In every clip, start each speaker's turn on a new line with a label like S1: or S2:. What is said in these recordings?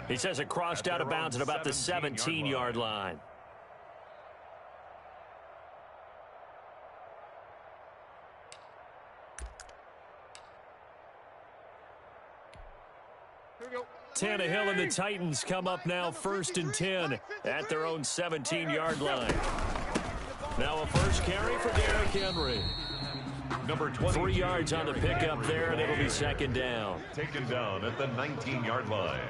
S1: He says it crossed out of bounds at about the 17-yard line. Tannehill and the Titans come up now 1st and 10 at their own 17-yard line. Now a first carry for Derrick Henry.
S2: Number 20.
S1: 3 yards on the pickup there, and it'll be 2nd down.
S2: Taken down at the 19-yard line.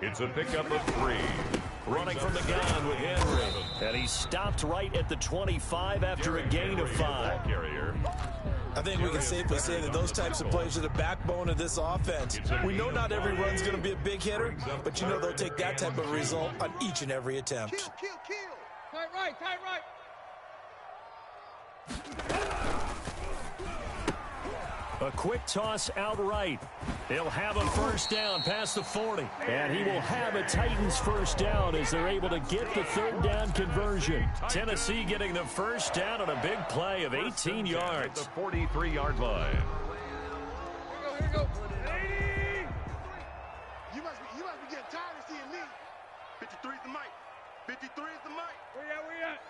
S2: It's a pickup of 3.
S1: Running from the gun with Henry. And he stopped right at the 25 after a gain of 5.
S2: Carrier.
S3: I think we can safely say that those types of plays are the backbone of this offense. We know not every run's going to be a big hitter, but you know they'll take that type of result on each and every attempt.
S4: Tight right, tight right.
S1: A quick toss outright. He'll have a first down past the 40. And he will have a Titans first down as they're able to get the 3rd down conversion. Tennessee getting the first down on a big play of 18 yards.
S2: The 43-yard line.
S4: Here we go.
S5: You must be getting tired of seeing me. 53 is the mic. 53 is the mic.
S4: Where at?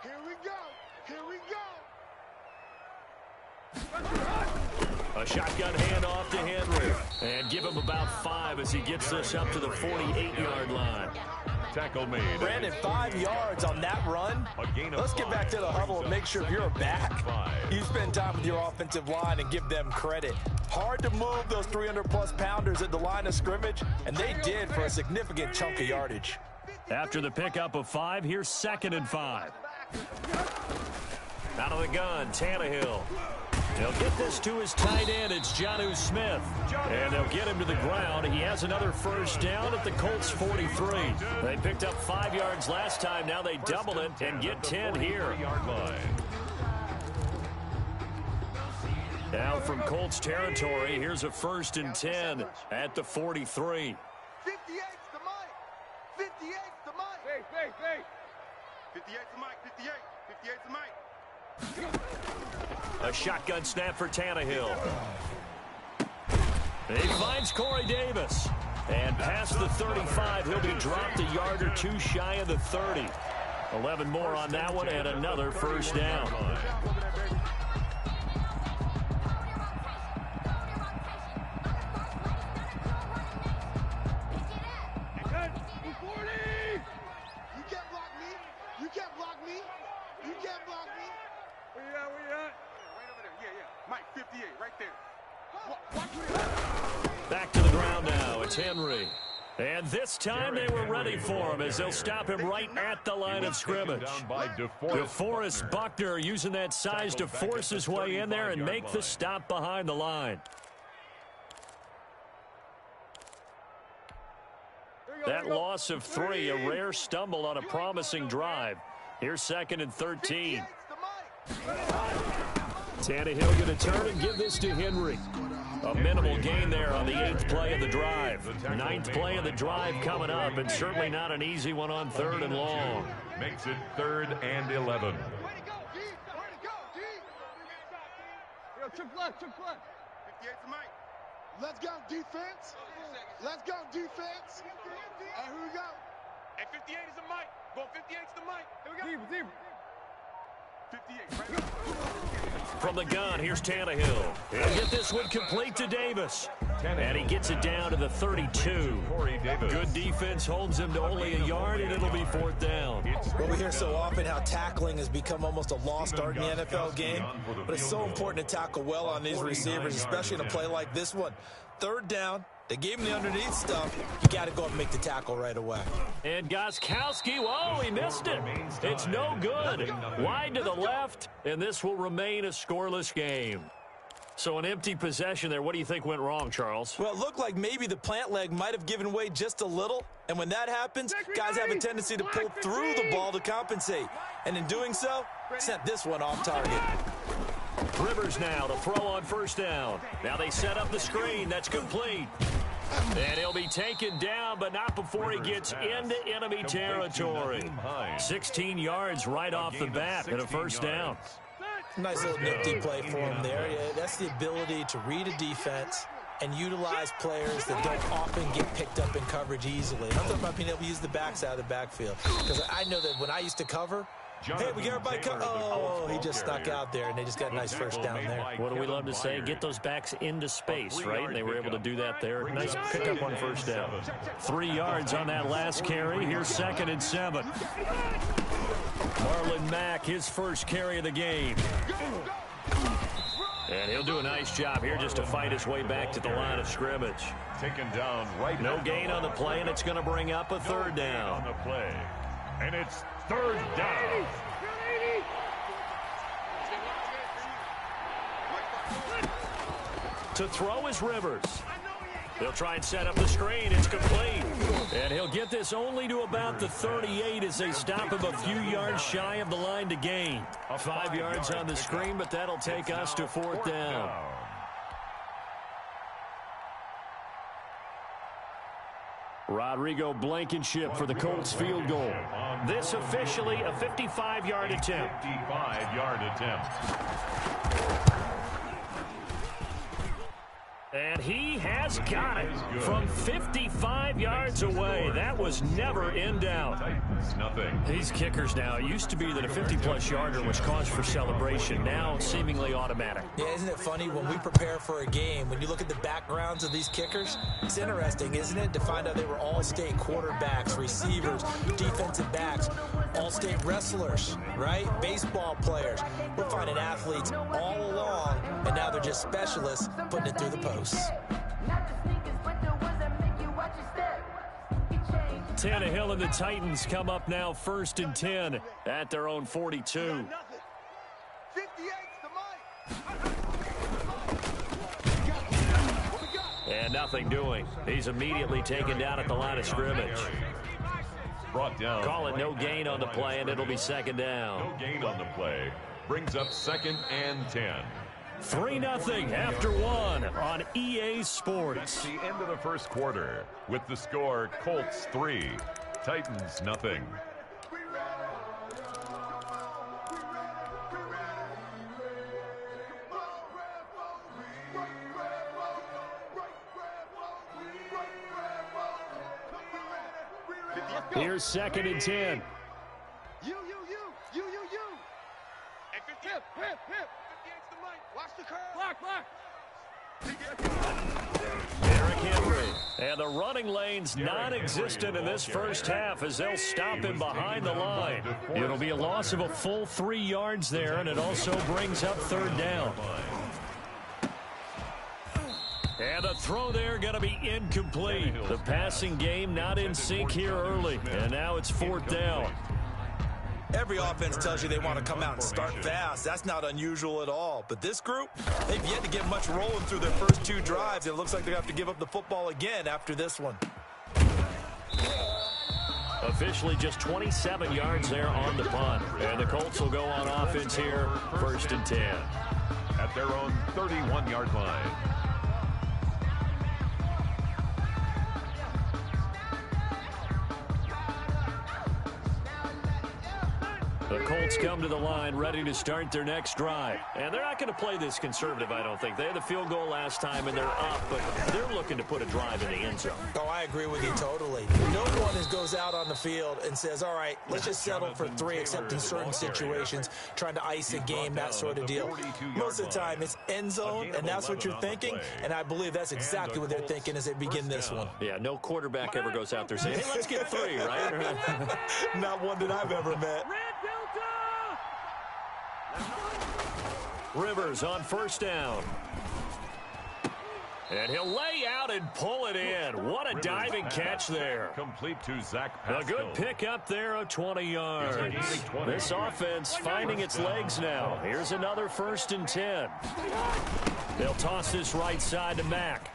S5: Here we go. Here we go.
S1: A shotgun handoff to Henry. And give him about 5 as he gets this up to the 48-yard line.
S2: Tackle made.
S3: Brandon, 5 yards on that run. Let's get back to the huddle and make sure you're back. You spend time with your offensive line and give them credit. Hard to move those 300-plus pounders at the line of scrimmage, and they did for a significant chunk of yardage.
S1: After the pickup of 5, here's 2nd and 5. Out of the gun, Tannehill. They'll get this to his tight end. It's Jonnu Smith. And they'll get him to the ground. He has another first down at the Colts 43. They picked up 5 yards last time. Now they double it and get 10 here. Now from Colts territory, here's a 1st and 10 at the 43.
S5: 58's the mic. 58's the mic.
S4: Hey.
S5: 58's the mic. 58's the mic.
S1: A shotgun snap for Tannehill. He finds Corey Davis. And past the 35, he'll be dropped a yard or 2 shy of the 30. 11 more on that one and another first down. Back to the ground now. It's Henry. And this time they were ready for him as they'll stop him right at the line of scrimmage. DeForest Buckner using that size to force his way in there and make the stop behind the line. That loss of 3, a rare stumble on a promising drive. Here's 2nd and 13. Tannehill going to turn and give this to Henry. A minimal gain there on the 8th play of the drive. 9th play of the drive coming up, and certainly not an easy one on 3rd and long.
S2: Makes it 3rd and 11.
S4: Took left.
S5: 58's the mic. Let's go, defense. Let's go, defense. Hey, here we go.
S4: Hey, 58 is the mic. Go 58's the mic. Here we go. Deep.
S5: 58, right?
S1: From the gun, here's Tannehill. He'll get this one complete to Davis. And he gets it down to the 32. Good defense holds him to only a yard, and it'll be 4th down.
S3: Well, we hear so often how tackling has become almost a lost art in the NFL game. But it's so important to tackle well on these receivers, especially in a play like this one. 3rd down. They gave him the underneath stuff. You got to go up and make the tackle right away.
S1: And Gostkowski, whoa, he missed it. It's no good. Wide to the left, and this will remain a scoreless game. So an empty possession there. What do you think went wrong, Charles?
S3: Well, it looked like maybe the plant leg might have given way just a little. And when that happens, guys have a tendency to pull through the ball to compensate. And in doing so, sent this one off target.
S1: Rivers now to throw on 1st down. Now they set up the screen. That's complete. And he'll be taken down, but not before he gets into enemy territory. 16 yards right off the bat and a 1st down.
S3: Nice little nifty play for him there. Yeah, that's the ability to read a defense, and utilize players that don't often get picked up in coverage easily. I'm talking about being able to use the backs out of the backfield. Because I know that when I used to cover, hey, we get everybody cover. Oh, he just stuck out there, and they just got a nice first down there.
S1: What do we love to say? Get those backs into space, right? And they were able to do that there. Nice pickup on first down. 3 yards on that last carry. Here's 2nd and 7. Marlon Mack, his first carry of the game. And he'll do a nice job here just to fight his way back to the line of scrimmage.
S2: Taken down right.
S1: No gain on the play, and it's going to bring up a 3rd down.
S2: On the play. And it's 3rd down.
S1: To throw is Rivers. They'll try and set up the screen. It's complete. And he'll get this only to about the 38 as they stop him a few yards shy of the line to gain. 5 yards on the screen, but that'll take us to 4th down. Rodrigo Blankenship for the Colts field goal. This officially a 55-yard attempt.
S2: 55-yard attempt.
S1: And he has got it from 55 yards away. That was never in doubt.
S2: Titans, nothing.
S1: These kickers now, it used to be that a 50-plus yarder was cause for celebration. Now seemingly automatic.
S3: Yeah, isn't it funny when we prepare for a game, when you look at the backgrounds of these kickers, it's interesting, isn't it, to find out they were all-state quarterbacks, receivers, defensive backs, all-state wrestlers, right? Baseball players. We're finding athletes all along, and now they're just specialists putting it through the post.
S1: Tannehill and the Titans come up now 1st and 10 at their own 42. And nothing doing. He's immediately taken down at the line of scrimmage.
S2: Brought down.
S1: Call it no gain on the play, and it'll be 2nd down.
S2: No gain on the play. Brings up 2nd and 10.
S1: 3-0 after 1 on EA Sports.
S2: The end of the first quarter with the score Colts 3, Titans nothing.
S1: Here's 2nd and 10.
S5: You. Hip. Watch the curve. Block.
S1: Derrick Henry. And the running lane's non-existent in this first half as they'll stop him behind the line. It'll be a loss of a full 3 yards there, and it also brings up 3rd down. And the throw there going to be incomplete. The passing game not in sync here early, and now it's 4th down.
S3: Every offense tells you they want to come out and start fast. That's not unusual at all. But this group, they've yet to get much rolling through their first 2 drives. It looks like they're going to have to give up the football again after this one.
S1: Officially just 27 yards there on the punt. And the Colts will go on offense here, 1st and 10.
S2: At their own 31-yard line.
S1: The Colts come to the line ready to start their next drive. And they're not going to play this conservative, I don't think. They had the field goal last time, and they're up, but they're looking to put a drive in the end zone.
S3: Oh, I agree with you totally. No one goes out on the field and says, all right, let's just settle for 3, except in certain situations, trying to ice a game, that sort of deal. Most of the time, it's end zone, and that's what you're thinking, and I believe that's exactly what they're thinking as they begin this one.
S1: Yeah, no quarterback ever goes out there saying, hey, let's get 3, right?
S3: Not one that I've ever met.
S1: Rivers on 1st down. And he'll lay out and pull it in. What a diving catch there.
S2: Complete to Zach Pascal.
S1: A good pickup there of 20 yards. This offense finding its legs now. Here's another 1st and 10. They'll toss this right side to Mack.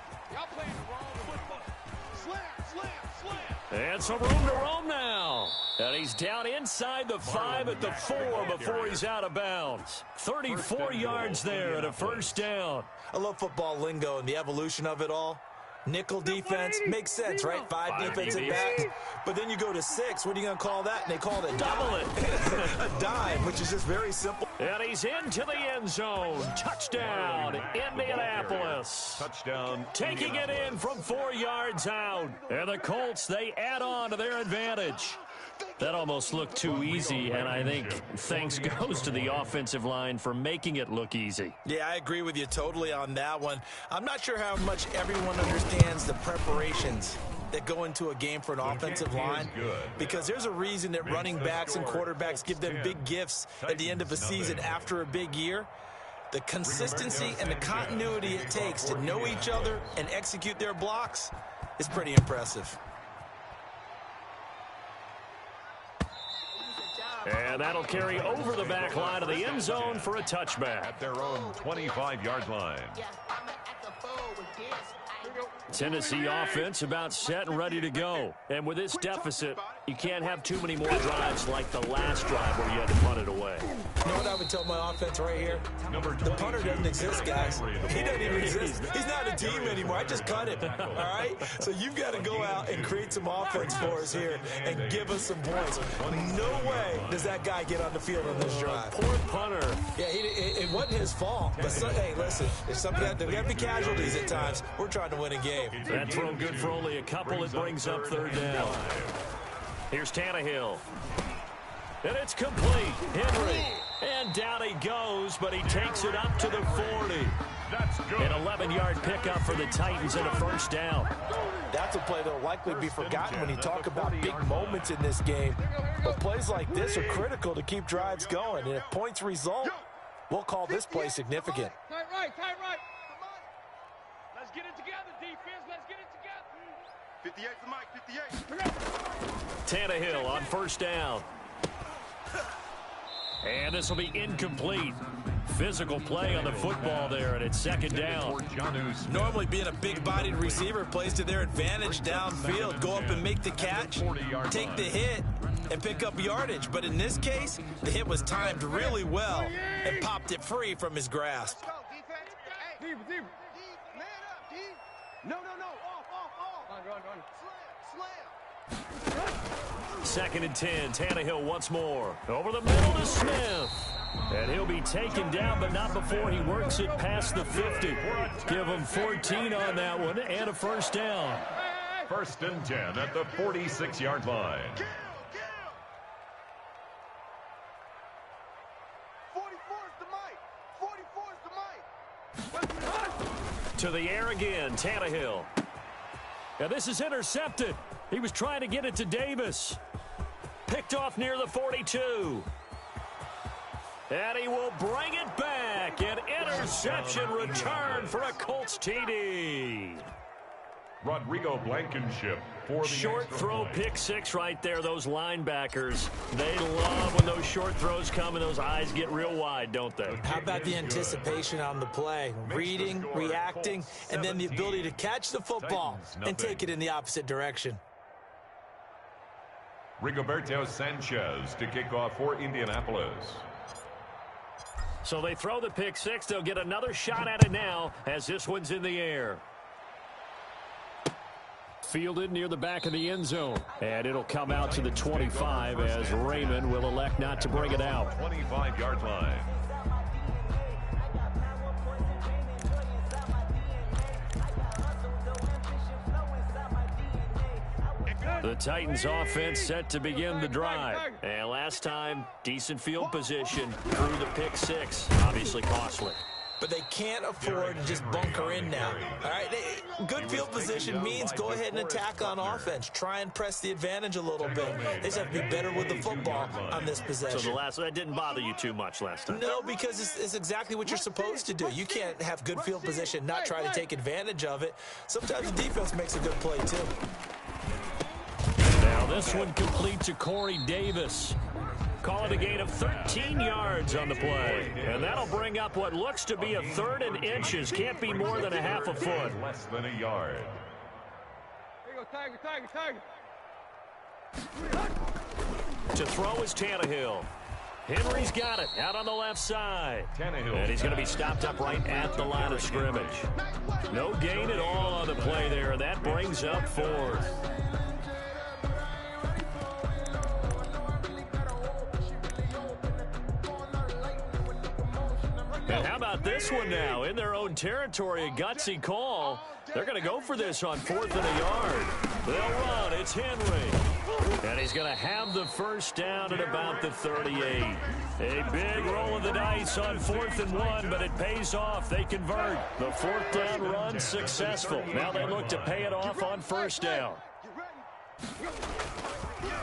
S1: And some room to roam now. And he's down inside the 5 at the 4 before he's out of bounds. 34 yards there and a 1st down.
S3: I love football lingo and the evolution of it all. Nickel defense makes sense, right? 5 defensive backs. But then you go to 6. What are you going to call that? And they call it a
S1: double it.
S3: A dime, which is just very simple.
S1: And he's into the end zone. Touchdown, Indianapolis.
S2: Touchdown.
S1: Taking it in from 4 yards out. And the Colts, they add on to their advantage. That almost looked too easy, and I think thanks goes to the offensive line for making it look easy.
S3: Yeah, I agree with you totally on that one. I'm not sure how much everyone understands the preparations that go into a game for an offensive line, because there's a reason that running backs and quarterbacks give them big gifts at the end of a season after a big year. The consistency and the continuity it takes to know each other and execute their blocks is pretty impressive.
S1: And that'll carry over the back line of the end zone for a touchback.
S2: At their own 25-yard line.
S1: Tennessee offense about set and ready to go. And with this deficit, you can't have too many more drives like the last drive where you had to punt it away.
S3: You know what I would tell my offense right here? The punter doesn't exist, guys. He doesn't even exist. He's not a team anymore. I just cut him, all right? So you've got to go out and create some offense for us here and give us some points. No way does that guy get on the field on this drive.
S1: Poor punter.
S3: Yeah, it wasn't his fault. But, hey, listen, there's got to be casualties at times. We're trying to win a game.
S1: That throw good for only a couple. It brings up third down. Here's Tannehill. And it's complete. Henry. And down he goes, but he takes it up to the 40.
S2: That's good.
S1: An 11-yard pickup for the Titans and a first down.
S3: That's a play that will likely be forgotten when you talk about big moments in this game. But plays like this are critical to keep drives going. And if points result, we'll call this play significant.
S4: Tight right, tight right. Let's get it together, defense. Let's get it together.
S5: 58 to Mike, 58.
S1: Tannehill on first down. And this will be incomplete. Physical play on the football there, and it's second down.
S3: Normally being a big-bodied receiver plays to their advantage downfield. Go up and make the catch, take the hit, and pick up yardage. But in this case, the hit was timed really well and popped it free from his grasp.
S5: Let's go, defense. Hey, deep, man up, D. No. Off. Run. Slam.
S1: Second and 10. Tannehill once more. Over the middle to Smith. And he'll be taken down, but not before he works it past the 50. Give him 14 on that one and a first down.
S2: First and 10 at the 46-yard line.
S5: Kill. 44's the Mike.
S1: To the air again, Tannehill. Now this is intercepted. He was trying to get it to Davis. Picked off near the 42. And he will bring it back. An interception return for a Colts TD.
S2: Rodrigo Blankenship for the
S1: Short throw pick six right there. Those linebackers, they love when those short throws come and those eyes get real wide, don't they?
S3: How about the anticipation on the play? Reading, reacting, and then the ability to catch the football and take it in the opposite direction.
S2: Rigoberto Sanchez to kick off for Indianapolis.
S1: So they throw the pick six. They'll get another shot at it now as this one's in the air. Fielded near the back of the end zone. And it'll come out to the 25 as Raymond will elect not to bring it out.
S2: 25-yard line.
S1: The Titans offense set to begin the drive. And last time, decent field position through the pick six. Obviously costly.
S3: But they can't afford to just bunker in now. All right, good field position means go ahead and attack on offense. Try and press the advantage a little bit. They just have to be better with the football on this possession.
S1: So that didn't bother you too much last time?
S3: No, because it's exactly what you're supposed to do. You can't have good field position, not try to take advantage of it. Sometimes the defense makes a good play, too.
S1: Now this one complete to Corey Davis. Call it a gain of 13 yards on the play. And that'll bring up what looks to be a third and inches. Can't be more than a half a foot.
S2: Less than a yard.
S4: There you go, Tiger.
S1: To throw is Tannehill. Henry's got it out on the left side.
S2: Tannehill.
S1: And he's going to be stopped up right at the line of scrimmage. No gain at all on the play there, and that brings up fourth. about this one now? In their own territory, a gutsy call. They're going to go for this on 4th and a yard. They'll run. It's Henry. And he's going to have the first down at about the 38. A big roll of the dice on 4th and 1, but it pays off. They convert. The 4th down run successful. Now they look to pay it off on 1st down.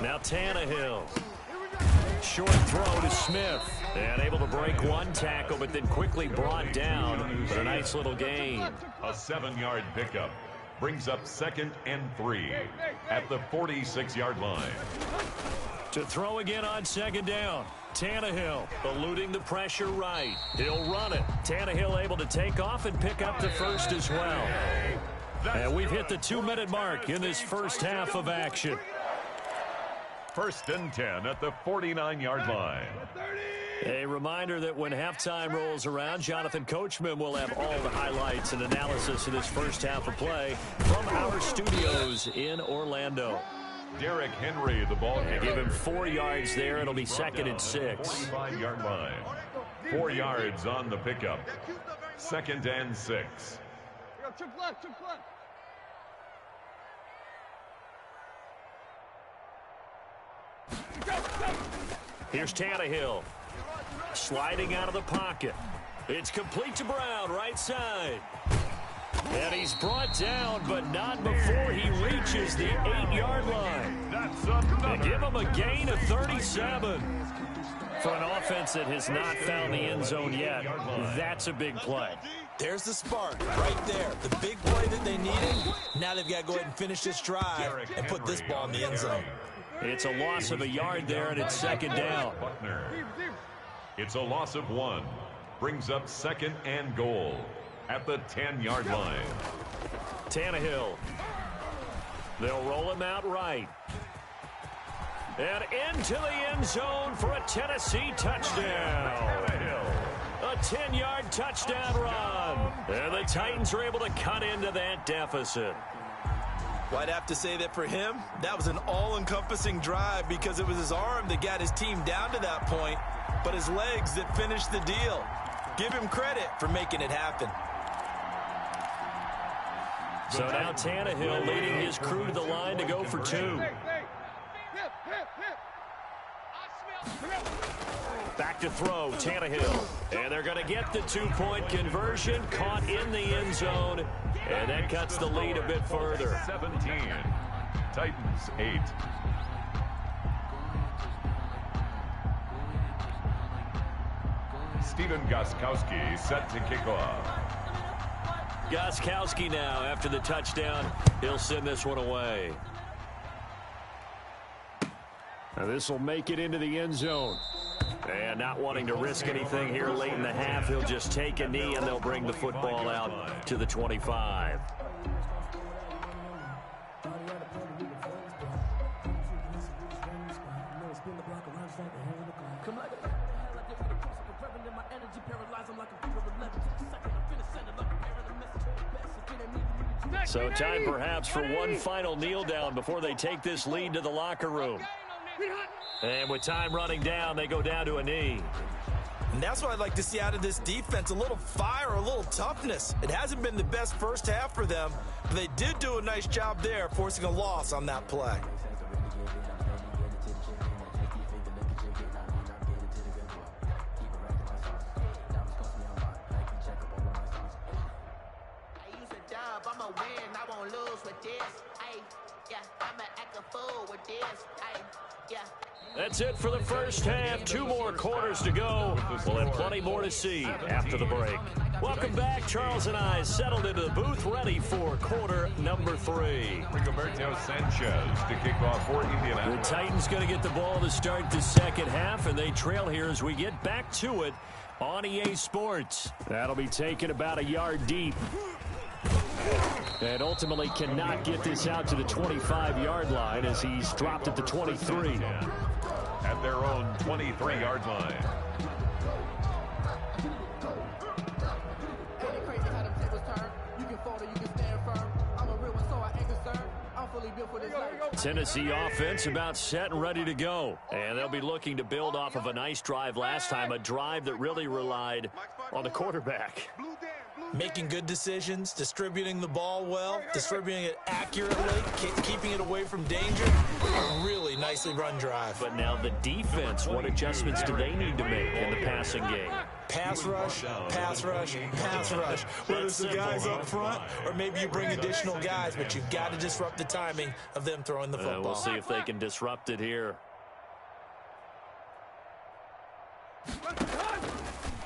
S1: Now Tannehill. Short throw to Smith. And able to break one tackle, but then quickly brought down. But a nice little gain.
S2: A 7-yard pickup brings up 2nd and 3 at the 46-yard line.
S1: To throw again on 2nd down. Tannehill eluding the pressure right. He'll run it. Tannehill able to take off and pick up the first as well. And we've hit the 2-minute mark in this first half of action.
S2: 1st and 10 at the 49-yard line.
S1: A reminder that when halftime rolls around, Jonathan Coachman will have all the highlights and analysis of this first half of play from our studios in Orlando.
S2: Derrick Henry, the ball carrier.
S1: Give him 4 yards there. It'll be 2nd and 6.
S2: 45-yard line. 4 yards on the pickup. 2nd and 6.
S1: Here's Tannehill. Sliding out of the pocket. It's complete to Brown, right side. And he's brought down, but not before he reaches the 8-yard line. They give him a gain of 37. For an offense that has not found the end zone yet, that's a big play.
S3: There's the spark right there. The big play that they needed. Now they've got to go ahead and finish this drive and put this ball in the end zone.
S1: It's a loss of a yard there, and it's 2nd down.
S2: It's a loss of 1. Brings up 2nd and goal at the 10-yard line.
S1: Tannehill. They'll roll him out right. And into the end zone for a Tennessee touchdown. A 10-yard touchdown run. And the Titans are able to cut into that deficit.
S3: Well, I'd have to say that for him, that was an all-encompassing drive because it was his arm that got his team down to that point, but his legs that finished the deal. Give him credit for making it happen.
S1: So now Tannehill leading his crew to the line to go for 2. Back to throw, Tannehill. And they're going to get the 2-point conversion, caught in the end zone, and that cuts the lead a bit further.
S2: 17, Titans 8. Steven Gostkowski set to kick off.
S1: Gostkowski now after the touchdown. He'll send this one away. Now this will make it into the end zone. And not wanting to risk anything here late in the half, he'll just take a knee and they'll bring the football out to the 25. So time perhaps for one final kneel down before they take this lead to the locker room. And with time running down, they go down to a knee.
S3: And that's what I'd like to see out of this defense, a little fire, a little toughness. It hasn't been the best first half for them, but they did do a nice job there, forcing a loss on that play.
S1: That's it for the first half. 2 more quarters to go. We'll have plenty more to see after the break. Welcome back. Charles and I settled into the booth, ready for quarter number 3.
S2: Rigoberto Sanchez to kick off for Indianapolis.
S1: The Titans going to get the ball to start the second half, and they trail here as we get back to it on EA Sports. That'll be taken about a yard deep. And ultimately cannot get this out to the 25-yard line as he's dropped at the 23.
S2: At their own 23-yard line.
S1: Tennessee offense about set and ready to go. And they'll be looking to build off of a nice drive last time, a drive that really relied on the quarterback.
S3: Making good decisions, distributing the ball well, distributing it accurately, keeping it away from danger. A really nicely run drive.
S1: But now the defense, what adjustments do they need to make in the passing game?
S3: Pass rush, pass rush, pass rush. Whether it's the guys up front or maybe you bring additional guys, but you've got to disrupt the timing of them throwing the football.
S1: We'll see if they can disrupt it here.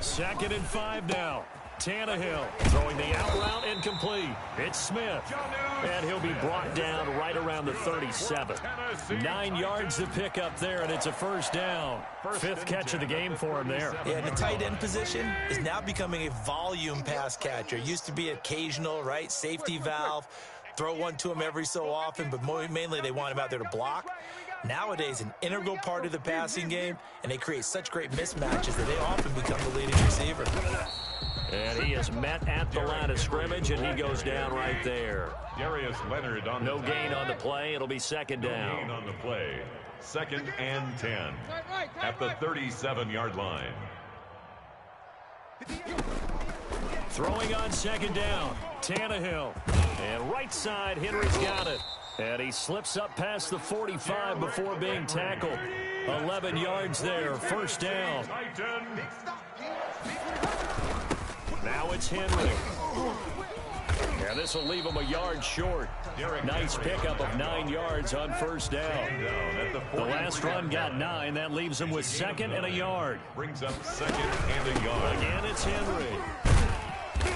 S1: 2nd and 5 now. Tannehill throwing the out route incomplete. It's Smith. And he'll be brought down right around the 37. 9 yards to pick up there, and it's a first down. 5th catch of the game for him there.
S3: Yeah, the tight end position is now becoming a volume pass catcher. Used to be occasional, right? Safety valve. Throw one to him every so often, but mainly they want him out there to block. Nowadays, an integral part of the passing game, and they create such great mismatches that they often become the leading receiver.
S1: And he is met at the line of scrimmage, and he goes down right there.
S2: Darius Leonard on
S1: no gain on the play. It'll be 2nd down.
S2: No gain on the play. 2nd and 10 at the 37-yard line.
S1: Throwing on 2nd down. Tannehill. And right side, Henry's got it. And he slips up past the 45 before being tackled. 11 yards there. First down. Now it's Henry. And this will leave him a yard short. Nice pickup of 9 yards on first down. The last run got 9. That leaves him with 2nd and a yard.
S2: Brings up 2nd and a yard.
S1: Again, it's Henry.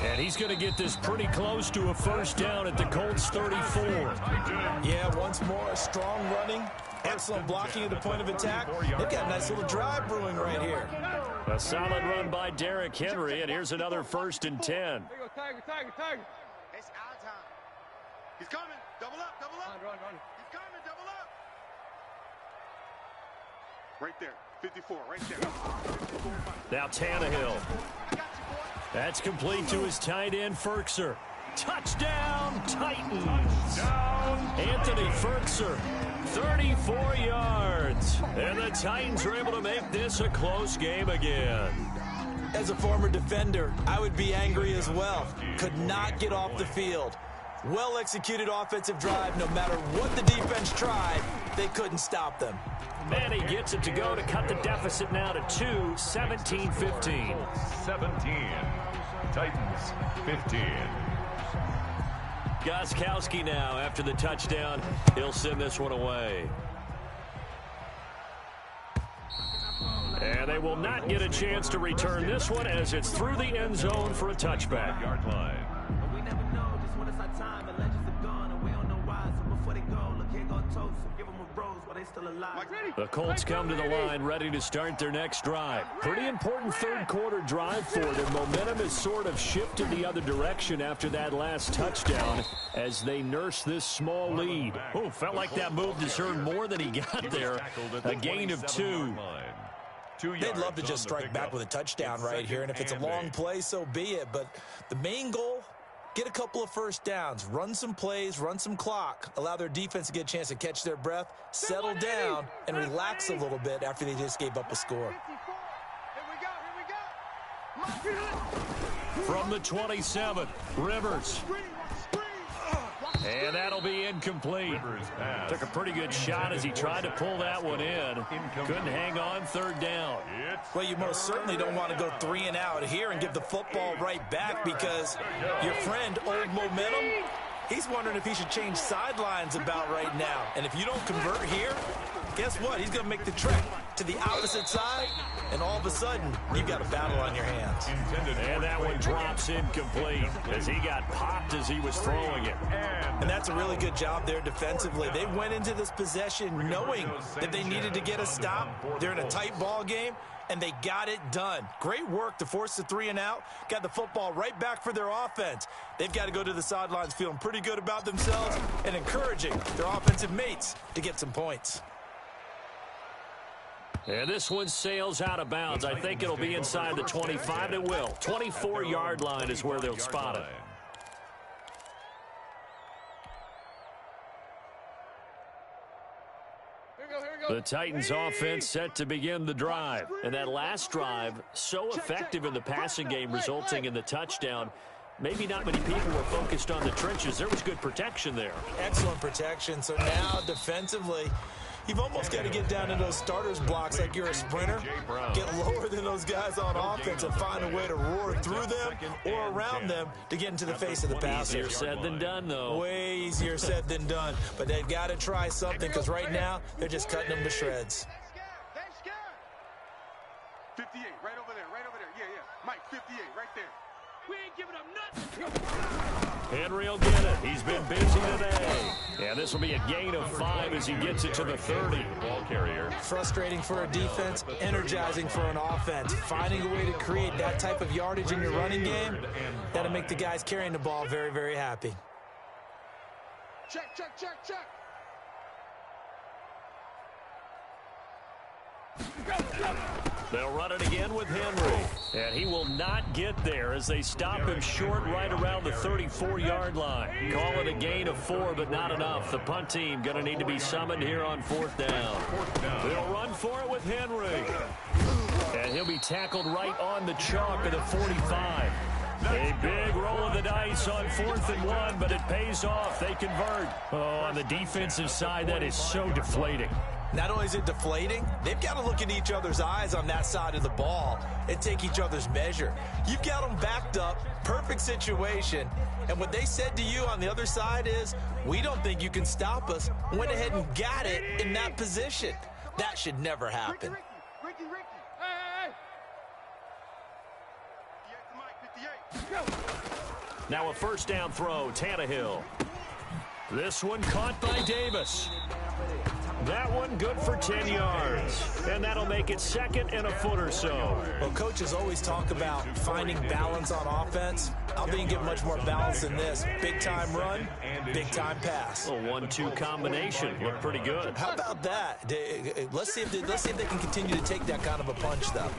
S1: And he's going to get this pretty close to a first down at the Colts 34.
S3: Yeah, once more, strong running, excellent blocking at the point of attack. They've got a nice little drive brewing right here.
S1: A solid run by Derrick Henry, and here's another 1st and 10.
S4: Tiger.
S5: It's our time. He's coming. Double up, double up.
S4: Run.
S5: He's coming, double up. Right there, 54, right there.
S1: Now Tannehill. That's complete to his tight end, Firkser. Touchdown, Titans. Anthony Firkser, 34 yards. And the Titans are able to make this a close game again.
S3: As a former defender, I would be angry as well. Could not get off the field. Well-executed offensive drive. No matter what the defense tried, they couldn't stop them.
S1: And he gets it to go to cut the deficit now to 2, 17-15.
S2: 17. Titans 15.
S1: Gostkowski now after the touchdown. He'll send this one away. And they will not get a chance to return this one as it's through the end zone for a touchback.
S2: Yard line.
S6: We never know just when it's our time. The legends are gone and we don't know why. So before they go, look, here go toast. Give them a rose while they still alive.
S1: The Colts come to the line ready to start their next drive. Pretty important third quarter drive for them. Momentum has sort of shifted the other direction after that last touchdown as they nurse this small lead. Oh, felt like that move deserved more than he got there. A gain of 2.
S3: They'd love to just strike back with a touchdown right here, and if it's a long play, so be it. But the main goal, get a couple of first downs, run some plays, run some clock, allow their defense to get a chance to catch their breath, settle down, and relax a little bit after they just gave up a score.
S5: Here we go.
S1: From the 27, Rivers. And that'll be incomplete. Took a pretty good shot as he tried to pull that one in. Couldn't hang on, third down.
S3: Well, you most certainly don't want to go 3 and out here and give the football right back because your friend, Old Momentum, he's wondering if he should change sidelines about right now. And if you don't convert here, guess what? He's going to make the trek to the opposite side, and all of a sudden, you've got a battle on your hands.
S1: And that one drops incomplete as he got popped as he was throwing it.
S3: And that's a really good job there defensively. They went into this possession knowing that they needed to get a stop. They're in a tight ball game, and they got it done. Great work to force the 3 and out. Got the football right back for their offense. They've got to go to the sidelines feeling pretty good about themselves and encouraging their offensive mates to get some points.
S1: And this one sails out of bounds. I think it'll be inside the 25. It will. 24-yard line is where they'll spot it.
S4: Here we go.
S1: The Titans offense set to begin the drive. And that last drive, so effective in the passing game, resulting in the touchdown. Maybe not many people were focused on the trenches. There was good protection there.
S3: Excellent protection. So now defensively, you've almost got to get down to those starters blocks like you're a sprinter. Get lower than those guys on offense and find a way to roar through them or around them to get into the face of the passer.
S1: Easier said than done, though.
S3: Way easier said than done. But they've got to try something because right now they're just cutting them to shreds.
S5: 58, right over there, right over there. Yeah, yeah. Mike, 58, right there.
S4: We ain't giving up nothing.
S1: Henry will get it. He's been busy today. Yeah, this will be a gain of 5 as he gets it to the 30.
S2: Ball carrier.
S3: Frustrating for a defense, energizing for an offense. Finding a way to create that type of yardage in your running game, that'll make the guys carrying the ball very, very happy.
S5: Check, check, check, check.
S1: They'll run it again with Henry. And he will not get there as they stop him short right around the 34-yard line. Call it a gain of 4, but not enough. The punt team going to need to be summoned here on 4th down. They'll run for it with Henry. And he'll be tackled right on the chalk of the 45. A big roll of the dice on 4th and 1, but it pays off. They convert. Oh, on the defensive side, that is so deflating.
S3: Not only is it deflating, they've got to look in each other's eyes on that side of the ball and take each other's measure. You've got them backed up, perfect situation, and what they said to you on the other side is, we don't think you can stop us. Went ahead and got it in that position. That should never happen.
S5: Ricky.
S4: Hey.
S5: 58 to Mike, 58.
S1: Now a 1st down throw, Tannehill. This one caught by Davis. That one good for 10 yards. And that'll make it 2nd and a foot or so.
S3: Well, coaches always talk about finding balance on offense. I don't think you get much more balance than this. Big-time run, big-time pass.
S1: A 1-2 combination. Looked pretty good.
S3: How about that? Let's see if they can continue to take that kind of a punch, though.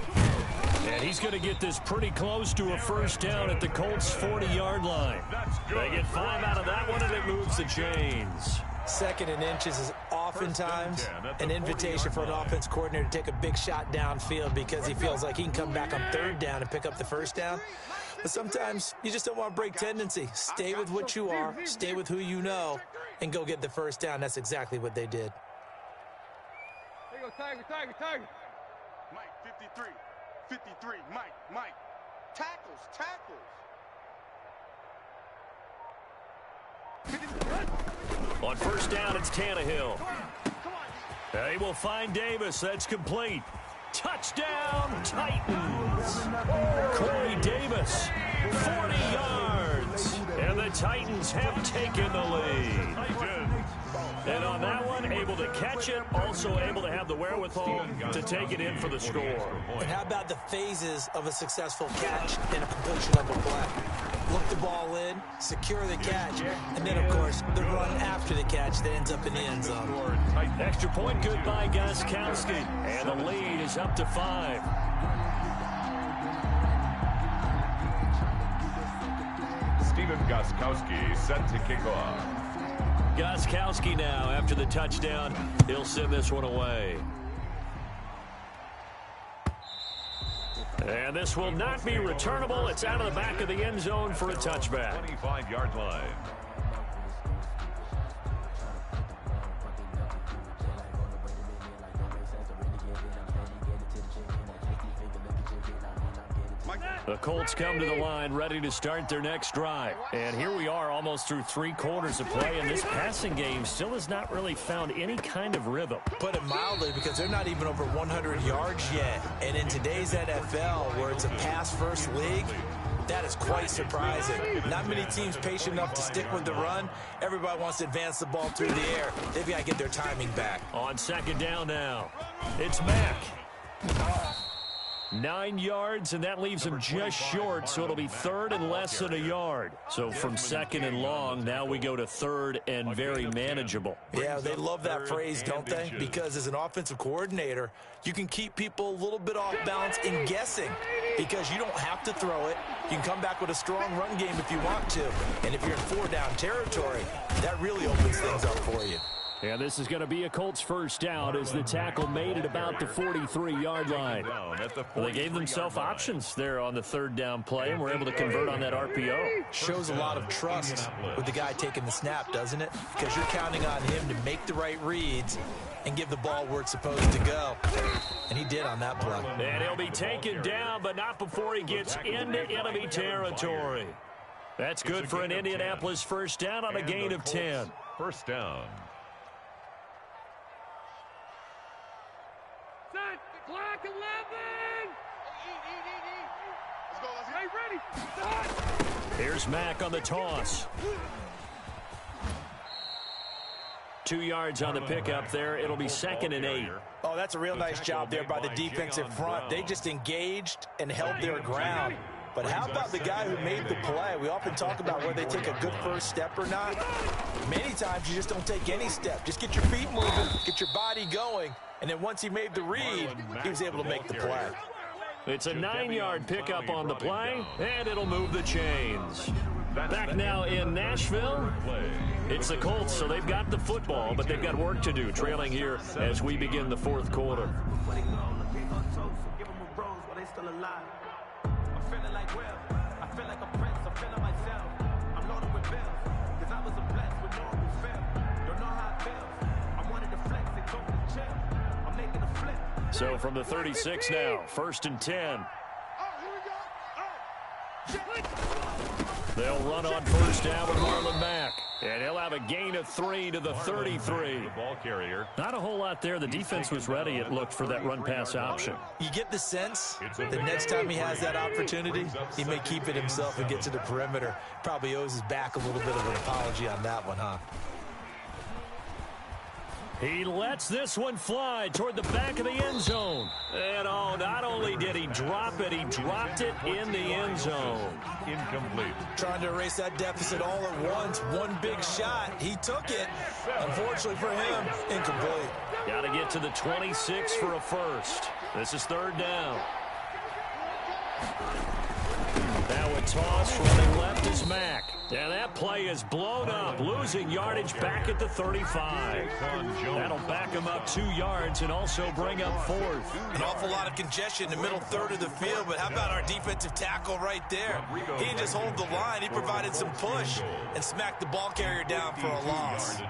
S1: And he's going to get this pretty close to a 1st down at the Colts' 40-yard line. They get 5 out of that one, and it moves the chains.
S3: 2nd and inches is oftentimes an invitation for an offense coordinator to take a big shot downfield because he feels like he can come back on 3rd down and pick up the 1st down. But sometimes you just don't want to break tendency. Stay with what you are, stay with who you know, and go get the 1st down. That's exactly what they did.
S4: There you go, Tiger.
S5: Mike, 53. Mike. Tackles.
S1: On 1st down, it's Tannehill. They will find Davis. That's complete. Touchdown, Titans. Corey Davis, 40 yards. And the Titans have taken the lead. And on that one, able to catch it, also able to have the wherewithal to take it in for the score.
S3: And how about the phases of a successful catch and a completion of a play? Look the ball in, secure the catch, and then, of course, the run after the catch that ends up in the end zone.
S1: Extra point good by Gostkowski. And the lead is up to 5.
S2: Stephen Gostkowski set to kick off.
S1: Gostkowski now, after the touchdown, he'll send this one away. And this will not be returnable. It's out of the back of the end zone for a touchback.
S2: 25-yard line.
S1: The Colts come to the line ready to start their next drive. And here we are almost through 3 quarters of play, and this passing game still has not really found any kind of rhythm.
S3: Put it mildly, because they're not even over 100 yards yet. And in today's NFL, where it's a pass-first league, that is quite surprising. Not many teams patient enough to stick with the run. Everybody wants to advance the ball through the air. They've got to get their timing back.
S1: On 2nd down now, it's Mack. 9 yards, and that leaves him just short, so it'll be 3rd and less than a yard. So from 2nd and long, now we go to 3rd and very manageable.
S3: Yeah, they love that phrase, don't they? Because as an offensive coordinator, you can keep people a little bit off balance in guessing because you don't have to throw it. You can come back with a strong run game if you want to. And if you're in 4-down territory, that really opens things up for you.
S1: And this is going to be a Colts first down as the tackle made at about the 43-yard line. Well, they gave themselves options there on the third down play and were able to convert on that RPO.
S3: Shows a lot of trust with the guy taking the snap, doesn't it? Because you're counting on him to make the right reads and give the ball where it's supposed to go. And he did on that play.
S1: And he'll be taken down, but not before he gets into enemy territory. That's good for an Indianapolis first down on a gain of 10.
S2: First down.
S4: Set. Clock 11.
S5: Let's go.
S4: Hey, ready. Start.
S1: Here's Mack on the toss. 2 yards on the pickup there. It'll be 2nd and 8.
S3: Oh, that's a real nice job there by the defensive front. They just engaged and held their ground. But how about the guy who made the play? We often talk about whether they take a good first step or not. Many times you just don't take any step. Just get your feet moving, get your body going, and then once he made the read, he was able to make the play.
S1: It's a 9-yard pickup on the play, and it'll move the chains. Back now in Nashville, it's the Colts, so they've got the football, but they've got work to do, trailing here as we begin the fourth quarter. So from the 36 now, 1st and 10. They'll run on first down with Marlon Mack. And he'll have a gain of 3 to the 33.
S2: Ball carrier.
S1: Not a whole lot there. The defense was ready, it looked, for that run-pass option.
S3: You get the sense that next time he has that opportunity, he may keep it himself and get to the perimeter. Probably owes his back a little bit of an apology on that one, huh?
S1: He lets this one fly toward the back of the end zone. And oh, not only did he drop it, he dropped it in the end zone.
S2: Incomplete.
S3: Trying to erase that deficit all at once. One big shot. He took it. Unfortunately for him, incomplete.
S1: Got to get to the 26 for a first. This is 3rd down. Now a toss running left is Mack. And that play is blown up, losing yardage back at the 35. That'll back him up 2 yards and also bring up 4th.
S3: An awful lot of congestion in the middle third of the field, but how about our defensive tackle right there? He didn't just hold the line, he provided some push and smacked the ball carrier down for a loss.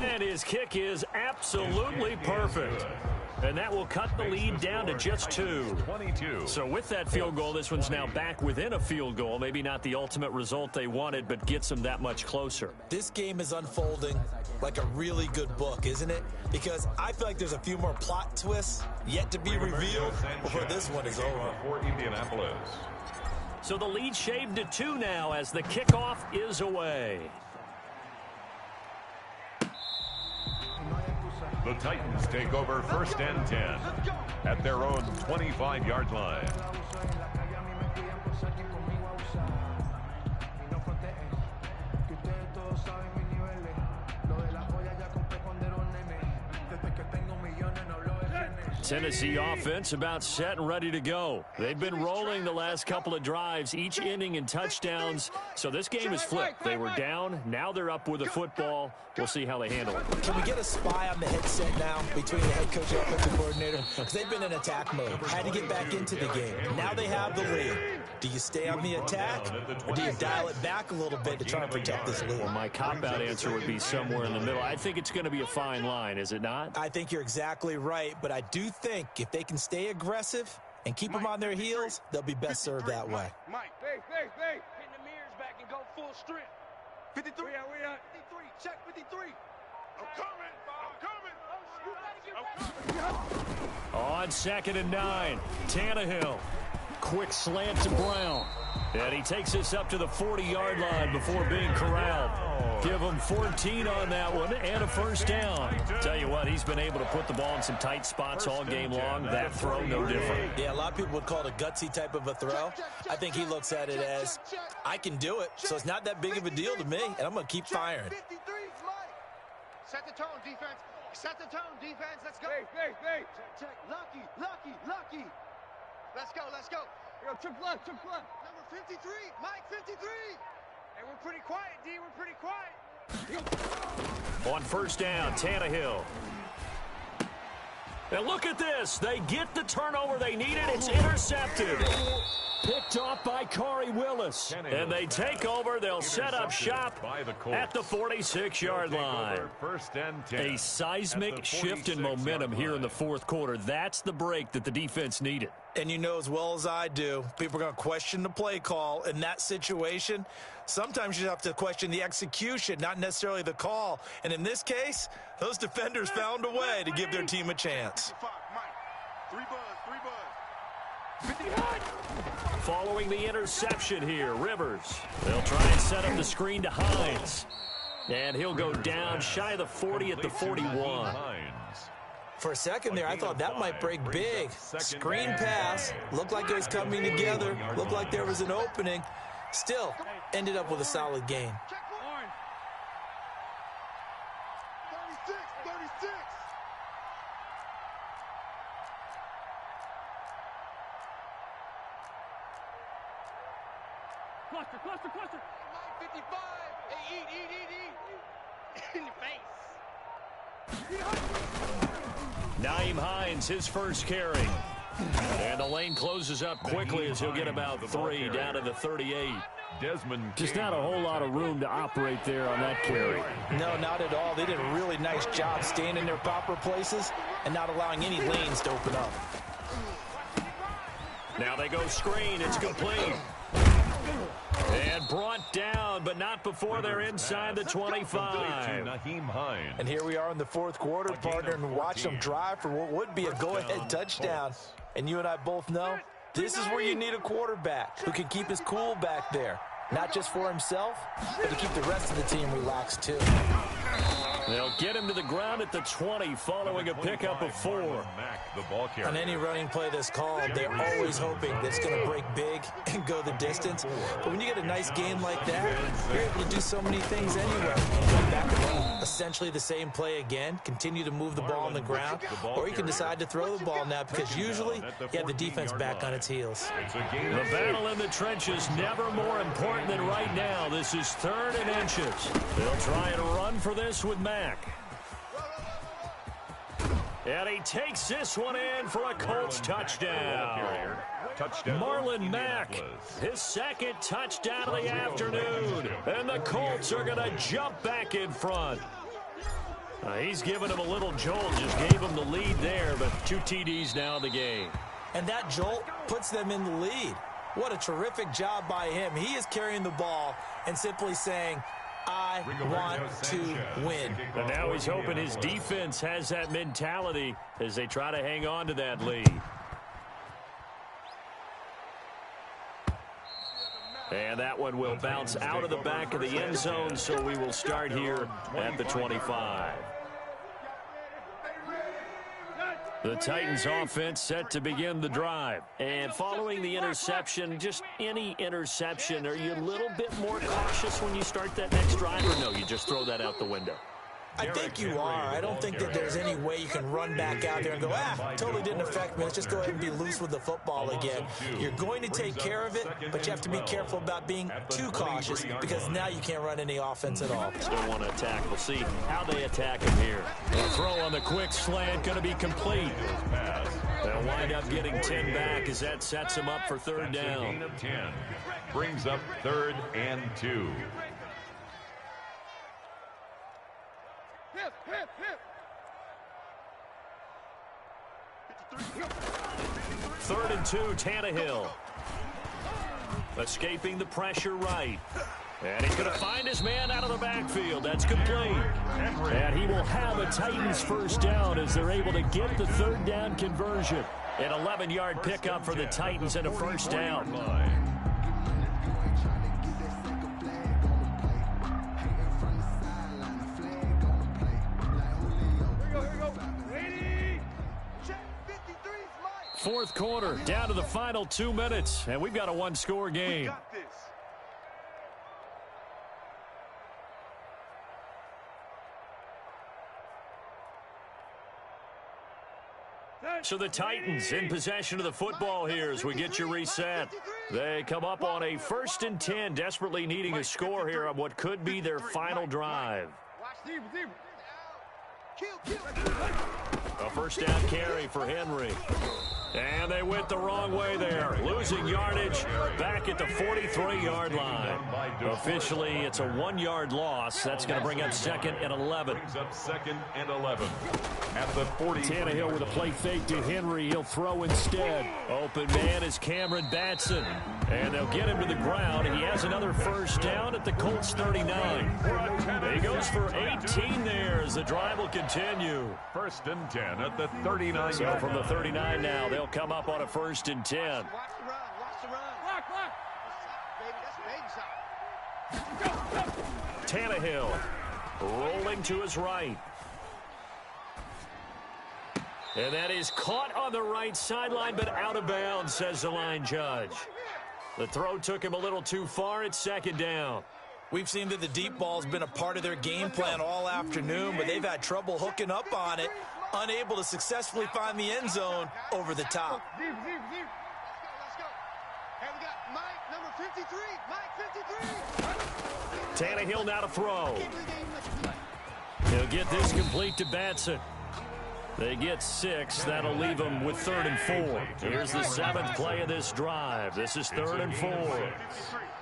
S1: And his kick is absolutely perfect. And that will cut the lead down to just 2. So with that field goal, this one's now back within a field goal. Maybe not the ultimate result they wanted, but gets them that much closer.
S3: This game is unfolding like a really good book, isn't it? Because I feel like there's a few more plot twists yet to be revealed before this one is over.
S2: For Indianapolis.
S1: So the lead shaved to 2 now as the kickoff is away.
S2: The Titans take over 1st and 10 at their own 25-yard line.
S1: Tennessee offense about set and ready to go. They've been rolling the last couple of drives, each inning in touchdowns. So this game is flipped. They were down. Now they're up with the football. We'll see how they handle it.
S3: Can we get a spy on the headset now between the head coach and offensive coordinator? Because they've been in attack mode. Had to get back into the game. Now they have the lead. Do you stay on the attack, or do you dial it back a little bit to try and protect this lead?
S1: Well, my cop-out answer would be somewhere in the middle. I think it's going to be a fine line, is it not?
S3: I think you're exactly right, but I do think if they can stay aggressive and keep them on their heels, they'll be best served that way.
S4: Mike, hey. Pin the mirrors back and go full strength. 53. We out. 53. Check 53.
S5: I'm coming.
S1: On 2nd and 9, Tannehill. Quick slant to Brown. And he takes this up to the 40-yard line before being corralled. Give him 14 on that one and a first down. Tell you what, he's been able to put the ball in some tight spots all game long. That throw, no different.
S3: Yeah, a lot of people would call it a gutsy type of a throw. I think he looks at it as, I can do it, so it's not that big of a deal to me, and I'm going to keep firing.
S5: 53, Mike. Set the tone, defense. Set the tone, defense. Let's go.
S4: Hey.
S5: Check. Lucky. Let's go.
S4: Yo, triple up.
S5: Number 53, Mike, 53.
S4: Hey, we're pretty quiet, D. We're pretty quiet.
S1: On first down, Tannehill. And look at this. They get the turnover they needed. It's intercepted. Picked off by Corey Willis. And they take over. They'll set up shop at the 46-yard line.
S2: First and 10.
S1: A seismic shift in momentum here in the fourth quarter. That's the break that the defense needed.
S3: And you know as well as I do, people are going to question the play call in that situation. Sometimes you have to question the execution, not necessarily the call. And in this case, those defenders found a way to give their team a chance.
S1: Following the interception here, Rivers. They'll try and set up the screen to Hines. And he'll go down shy of the 40 at the 41.
S3: For a second there, I thought that might break big. Screen pass, looked like it was coming together, looked like there was an opening. Still, ended up with a solid gain.
S5: 36.
S4: Cluster. 55. Hey, eat. In your face.
S1: Naeem Hines, his first carry. And the lane closes up quickly as he'll get about 3 down to the 38.
S2: Desmond
S1: Just not a whole lot of room to operate there on that carry.
S3: No, not at all. They did a really nice job staying in their proper places and not allowing any lanes to open up.
S1: Now they go screen. It's complete. And brought down, but not before they're inside the 25.
S3: And here we are in the fourth quarter, partner, and watch them drive for what would be a go-ahead touchdown. And you and I both know this is where you need a quarterback who can keep his cool back there. Not just for himself, but to keep the rest of the team relaxed too.
S1: They'll get him to the ground at the 20 following a pickup of 4.
S3: On any running play that's called, they're always hoping that it's going to break big and go the distance. But when you get a nice game like that, you're able to do so many things anyway. Come back and run essentially the same play again, continue to move the ball on the ground, or you can decide to throw the ball now because usually you have the defense back on its heels.
S1: The battle in the trenches never more important than right now. This is 3rd and inches. They'll try and run for this with Mack. And he takes this one in for a Colts touchdown. Marlon Mack, his second touchdown of the afternoon. And the Colts are going to jump back in front. He's given him a little jolt, just gave him the lead there, but 2 TDs now in the game.
S3: And that jolt puts them in the lead. What a terrific job by him. He is carrying the ball and simply saying, I want to win.
S1: And now he's hoping his defense has that mentality as they try to hang on to that lead. And that one will bounce out of the back of the end zone, so we will start here at the 25. The Titans offense set to begin the drive. And following the interception, just any interception, are you a little bit more cautious when you start that next drive, or no, you just throw that out the window?
S3: I think you are. I don't think that there's any way you can run back out there and go, totally didn't affect me. Let's just go ahead and be loose with the football again. You're going to take care of it, but you have to be careful about being too cautious because now you can't run any offense at all.
S1: Still want to attack. We'll see how they attack him here. The throw on the quick slant going to be complete. They'll wind up getting 10 back as that sets him up for 3rd down.
S2: Brings up 3rd and 2.
S1: 3rd and 2, Tannehill. Escaping the pressure right. And he's going to find his man out of the backfield. That's complete. And he will have a Titans first down as they're able to get the 3rd down conversion. An 11-yard pickup for the Titans and a first down. Fourth quarter, down to the final 2 minutes, and we've got a 1-score game. So the Titans in possession of the football here as we get you reset. They come up on a 1st and 10, desperately needing a score here on what could be their final drive. A 1st down carry for Henry. And they went the wrong way there, losing yardage back at the 43-yard line. Officially, it's a 1-yard loss. That's going to bring up 2nd and 11.
S2: Brings up 2nd and 11 at the 40.
S1: Tannehill with a play fake to Henry. He'll throw instead. Open man is Cameron Batson. And they'll get him to the ground. He has another 1st down at the Colts 39. He goes for 18 there as the drive will continue.
S2: 1st and 10 at the 39.
S1: So from the 39 now, they'll come up on a 1st and 10.
S5: Watch the run. Watch the run. Baby, that's baby shot.
S1: Tannehill rolling to his right. And that is caught on the right sideline, but out of bounds, says the line judge. The throw took him a little too far. It's 2nd down.
S3: We've seen that the deep ball's been a part of their game plan all afternoon, but they've had trouble hooking up on it, unable to successfully find the end zone over the top.
S5: Let's go. Hey, we got Mike, number 53. Mike, 53.
S1: Tannehill now to throw. He'll get this complete to Batson. They get 6. That'll leave them with 3rd and 4. Here's the 7th play of this drive. This is 3rd and 4.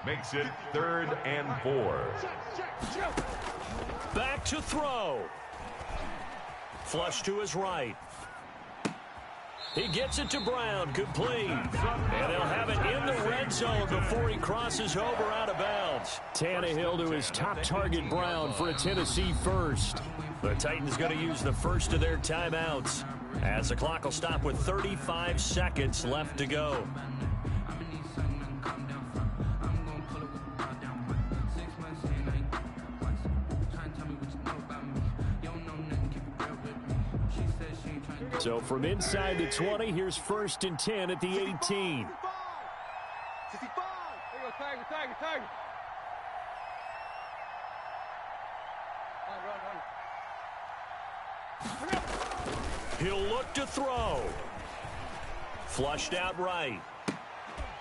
S2: Makes it 3rd and 4.
S1: Back to throw. Flush to his right. He gets it to Brown, complete. And they'll have it in the red zone before he crosses over out of bounds. Tannehill to his top target, Brown, for a Tennessee 1st. The Titans going to use the 1st of their timeouts as the clock will stop with 35 seconds left to go. So from inside the 20, here's 1st and 10 at the 18.
S4: There you go, Tiger.
S1: He'll look to throw. Flushed out right.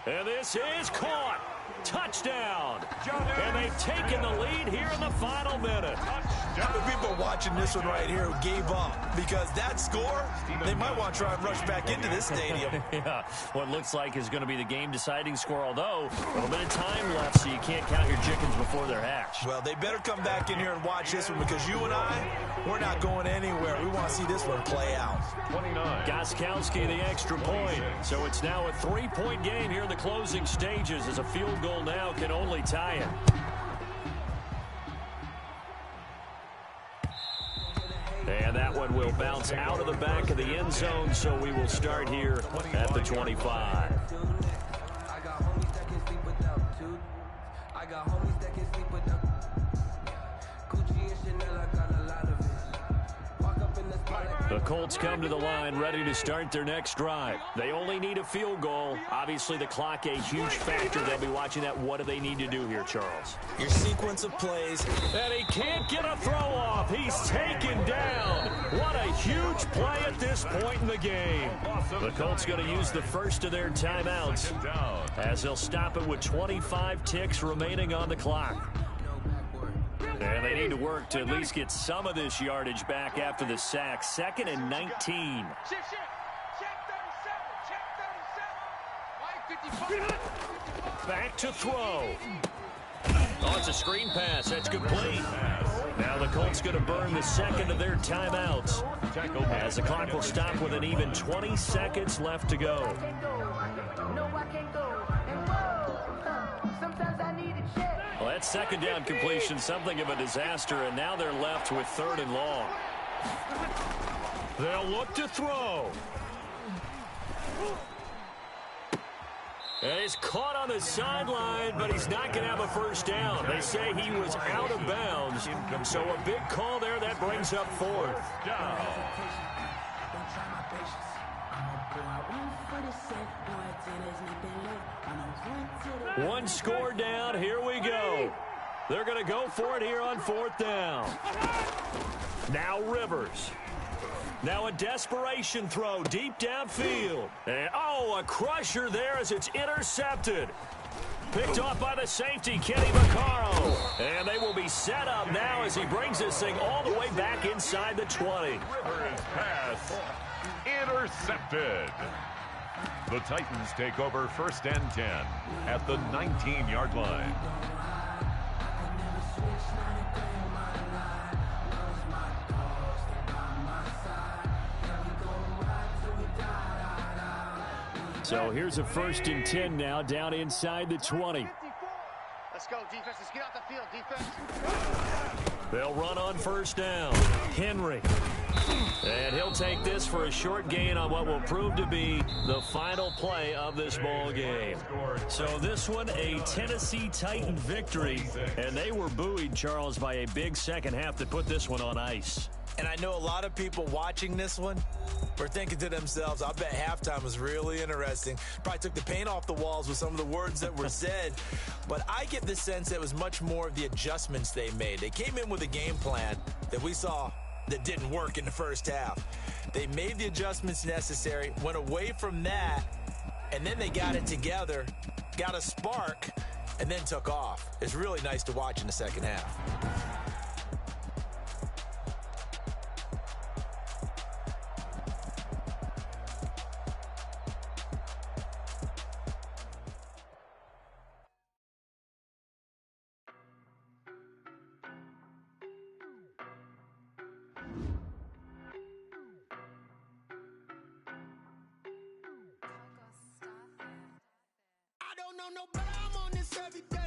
S1: And this is caught. Touchdown. And they've taken the lead here in the final minute.
S3: How many people watching this one right here who gave up? Because that score, they might want to try and rush back into this stadium.
S1: Yeah, what looks like is going to be the game-deciding score, although a little bit of time left, so you can't count your chickens before they're hatched.
S3: Well, they better come back in here and watch this one because you and I, we're not going anywhere. We want to see this one play out.
S2: 29.
S1: Gostkowski the extra point. So it's now a 3-point game here in the closing stages as a field goal now can only tie it. And that one will bounce out of the back of the end zone, so we will start here at the 25.
S7: I got homies that can sleep without two. I got homies that can sleep without Gucci and Chanel, I got a lot of it. Walk up in the spot like
S1: The Colts come to the line ready to start their next drive. They only need a field goal. Obviously, the clock a huge factor. They'll be watching that. What do they need to do here, Charles?
S3: Your sequence of plays.
S1: And he can't get a throw off. He's taken down. What a huge play at this point in the game. The Colts going to use the 1st of their timeouts as they'll stop it with 25 ticks remaining on the clock. And they need to work to at least get some of this yardage back after the sack. 2nd and 19.
S4: Check 37. Mike, 55.
S1: Back to throw. Oh, it's a screen pass. That's complete. Now the Colts going to burn the 2nd of their timeouts as the clock will stop with an even 20 seconds left to go. Well, that 2nd down completion, something of a disaster, and now they're left with 3rd and long. They'll look to throw. And he's caught on the sideline, but he's not going to have a 1st down. They say he was out of bounds, so a big call there. That brings up 4th. One score down. Here we go. They're going to go for it here on 4th down. Now Rivers. Now a desperation throw deep downfield. And, a crusher there as it's intercepted. Picked off by the safety, Kenny Vaccaro. And they will be set up now as he brings this thing all the way back inside the 20.
S2: Rivers' pass intercepted. The Titans take over 1st and 10 at the 19-yard line.
S1: So here's a 1st and 10 now down inside the 20.
S4: Let's go, defense. Let's get out the field, defense.
S1: They'll run on 1st down. Henry. And he'll take this for a short gain on what will prove to be the final play of this ball game. So this one, a Tennessee Titan victory. And they were buoyed, Charles, by a big second half that put this one on ice.
S3: And I know a lot of people watching this one were thinking to themselves, I bet halftime was really interesting. Probably took the paint off the walls with some of the words that were said. But I get the sense that it was much more of the adjustments they made. They came in with a game plan that we saw that didn't work in the first half. They made the adjustments necessary, went away from that, and then they got it together, got a spark, and then took off. It's really nice to watch in the second half.
S7: I don't know no better, I'm on this every day.